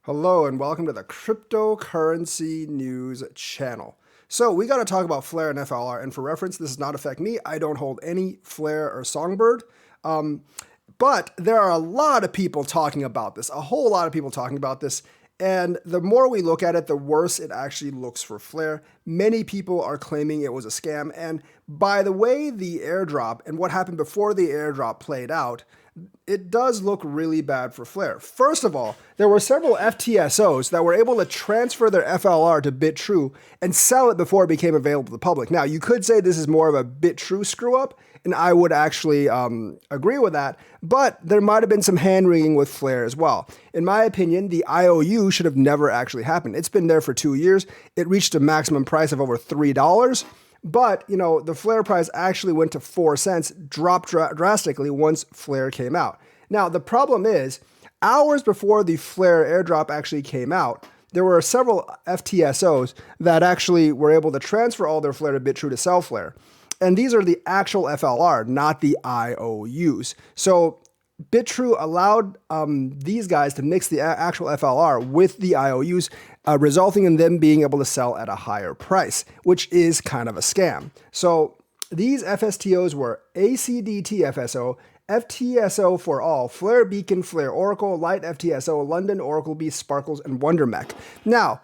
Hello and welcome to the Cryptocurrency News channel. So we got to talk about Flare and FLR, and for reference, this does not affect me. I don't hold any Flare or Songbird, but there are a lot of people talking about this, a whole lot of people talking about this, and the more we look at it, the worse it actually looks for Flare. Many people are claiming it was a scam, and by the way the airdrop and what happened before the airdrop played out, it does look really bad for Flare. First of all, there were several FTSOs that were able to transfer their FLR to BitTrue and sell it before it became available to the public. Now, you could say this is more of a BitTrue screw up, and I would actually agree with that, but there might have been some hand-wringing with Flare as well. In my opinion, the IOU should have never actually happened. It's been there for 2 years. It reached a maximum price of over $3. But, the Flare price actually went to 4 cents, dropped drastically once Flare came out. Now, the problem is, hours before the Flare airdrop actually came out, there were several FTSOs that actually were able to transfer all their Flare to BitTrue to sell Flare. And these are the actual FLR, not the IOUs. So BitTrue allowed these guys to mix the actual FLR with the IOUs, resulting in them being able to sell at a higher price, which is kind of a scam. So these FSTOs were ACDT FSO, FTSO for all, Flare Beacon, Flare Oracle, Light FTSO, London, Oracle Beast, Sparkles, and WonderMech. Now,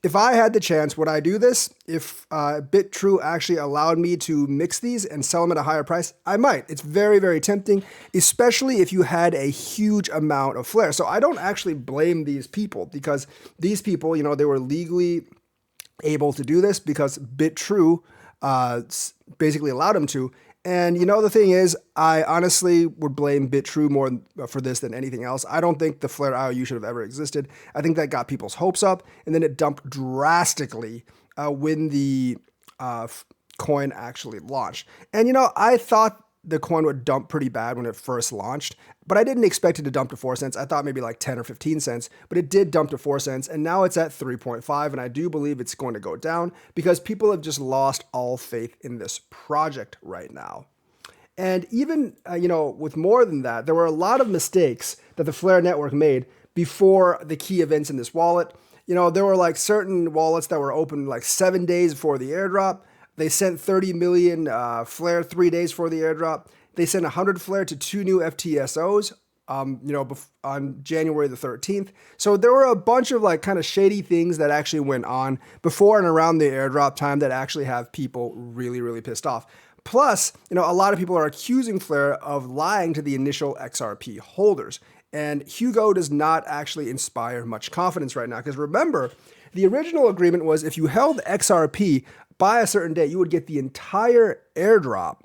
if I had the chance, would I do this? If BitTrue actually allowed me to mix these and sell them at a higher price, I might. It's very, very tempting, especially if you had a huge amount of Flare. So I don't actually blame these people because these people, they were legally able to do this because BitTrue basically allowed them to. And the thing is, I honestly would blame BitTrue more for this than anything else. I don't think the Flare IOU should have ever existed. I think that got people's hopes up, and then it dumped drastically when the coin actually launched. And I thought the coin would dump pretty bad when it first launched, but I didn't expect it to dump to 4 cents. I thought maybe like 10 or 15 cents, but it did dump to 4 cents, and now it's at 3.5, and I do believe it's going to go down because people have just lost all faith in this project right now. And even, with more than that, there were a lot of mistakes that the Flare network made before the key events in this wallet. There were like certain wallets that were open like 7 days before the airdrop. They sent 30 million Flare 3 days before the airdrop. They sent 100 Flare to 2 new FTSOs, on January the 13th. So there were a bunch of like kind of shady things that actually went on before and around the airdrop time that actually have people really, really pissed off. Plus, a lot of people are accusing Flare of lying to the initial XRP holders. And Hugo does not actually inspire much confidence right now. Because remember, the original agreement was if you held XRP by a certain date, you would get the entire airdrop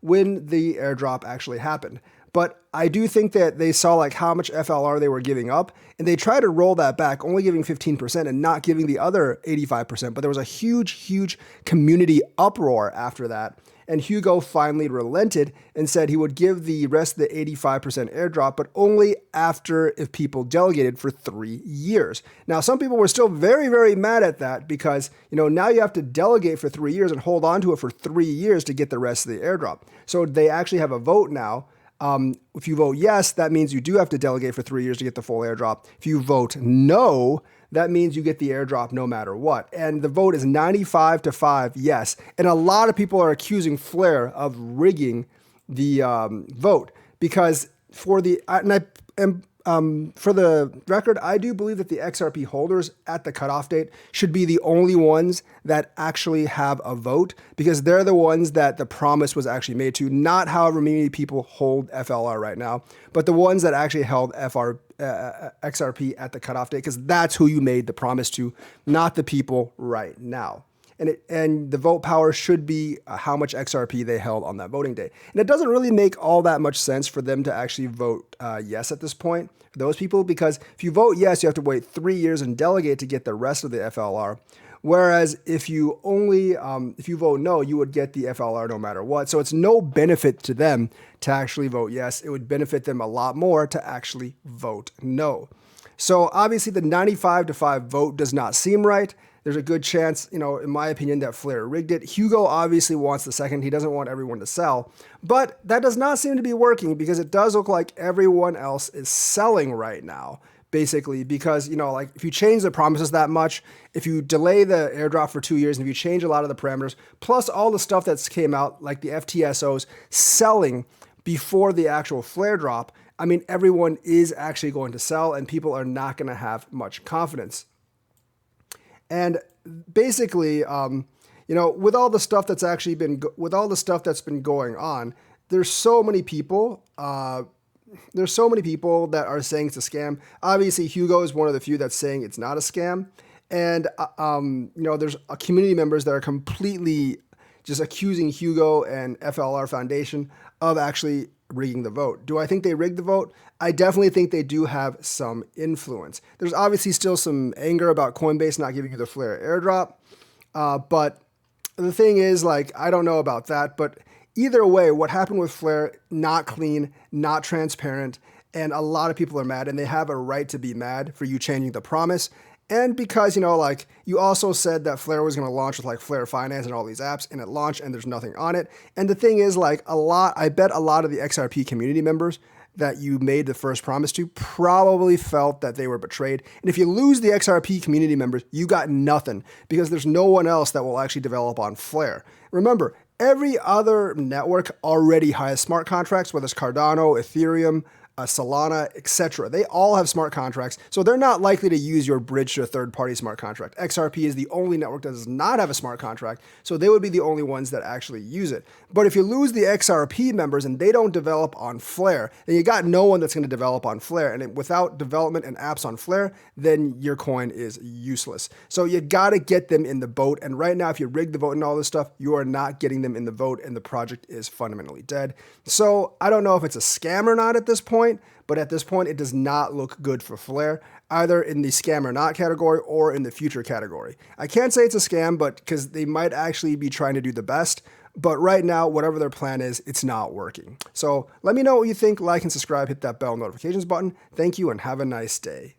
when the airdrop actually happened. But I do think that they saw like how much FLR they were giving up, and they tried to roll that back, only giving 15% and not giving the other 85%. But there was a huge, huge community uproar after that. And Hugo finally relented and said he would give the rest of the 85% airdrop, but only after if people delegated for 3 years. Now, some people were still very, very mad at that because, now you have to delegate for 3 years and hold on to it for 3 years to get the rest of the airdrop. So they actually have a vote now. If you vote yes, that means you do have to delegate for 3 years to get the full airdrop. If you vote no, that means you get the airdrop no matter what. And the vote is 95-5 yes. And a lot of people are accusing Flare of rigging the vote because for the record, I do believe that the XRP holders at the cutoff date should be the only ones that actually have a vote because they're the ones that the promise was actually made to, not however many people hold FLR right now, but the ones that actually held XRP at the cutoff date because that's who you made the promise to, not the people right now. And the vote power should be how much XRP they held on that voting day. And it doesn't really make all that much sense for them to actually vote yes at this point, for those people, because if you vote yes, you have to wait 3 years and delegate to get the rest of the FLR. Whereas if you vote no, you would get the FLR no matter what. So it's no benefit to them to actually vote yes. It would benefit them a lot more to actually vote no. So obviously the 95-5 vote does not seem right. there's a good chance, in my opinion, that Flare rigged it. Hugo obviously wants the second. He doesn't want everyone to sell. But that does not seem to be working because it does look like everyone else is selling right now. Basically, because, like if you change the promises that much, if you delay the airdrop for 2 years, and if you change a lot of the parameters, plus all the stuff that's came out, like the FTSOs selling before the actual flare drop, I mean, everyone is actually going to sell and people are not going to have much confidence. And basically, with all the stuff that's actually been, with all the stuff that's been going on, there's so many people that are saying it's a scam. Obviously, Hugo is one of the few that's saying it's not a scam. And, there's community members that are completely just accusing Hugo and FLR Foundation of actually rigging the vote. Do I think they rigged the vote? I definitely think they do have some influence. There's obviously still some anger about Coinbase not giving you the Flare airdrop. But the thing is, I don't know about that, but either way, what happened with Flare, not clean, not transparent, and a lot of people are mad, and they have a right to be mad for you changing the promise. And because, you also said that Flare was going to launch with Flare Finance and all these apps, and it launched and there's nothing on it. And the thing is, I bet a lot of the XRP community members that you made the first promise to probably felt that they were betrayed. And if you lose the XRP community members, you got nothing because there's no one else that will actually develop on Flare. Remember, every other network already has smart contracts, whether it's Cardano, Ethereum, Solana, etc. They all have smart contracts, so they're not likely to use your bridge to a third-party smart contract. XRP is the only network that does not have a smart contract, so they would be the only ones that actually use it. But if you lose the XRP members and they don't develop on Flare, then you got no one that's going to develop on Flare. And without development and apps on Flare, then your coin is useless. So you got to get them in the boat. And right now, if you rig the vote and all this stuff, you are not getting them in the vote, and the project is fundamentally dead. So I don't know if it's a scam or not at this point, but at this point, it does not look good for Flare, either in the scam or not category or in the future category. I can't say it's a scam, but because they might actually be trying to do the best. But right now, whatever their plan is, it's not working. So let me know what you think. Like and subscribe, hit that bell notifications button. Thank you and have a nice day.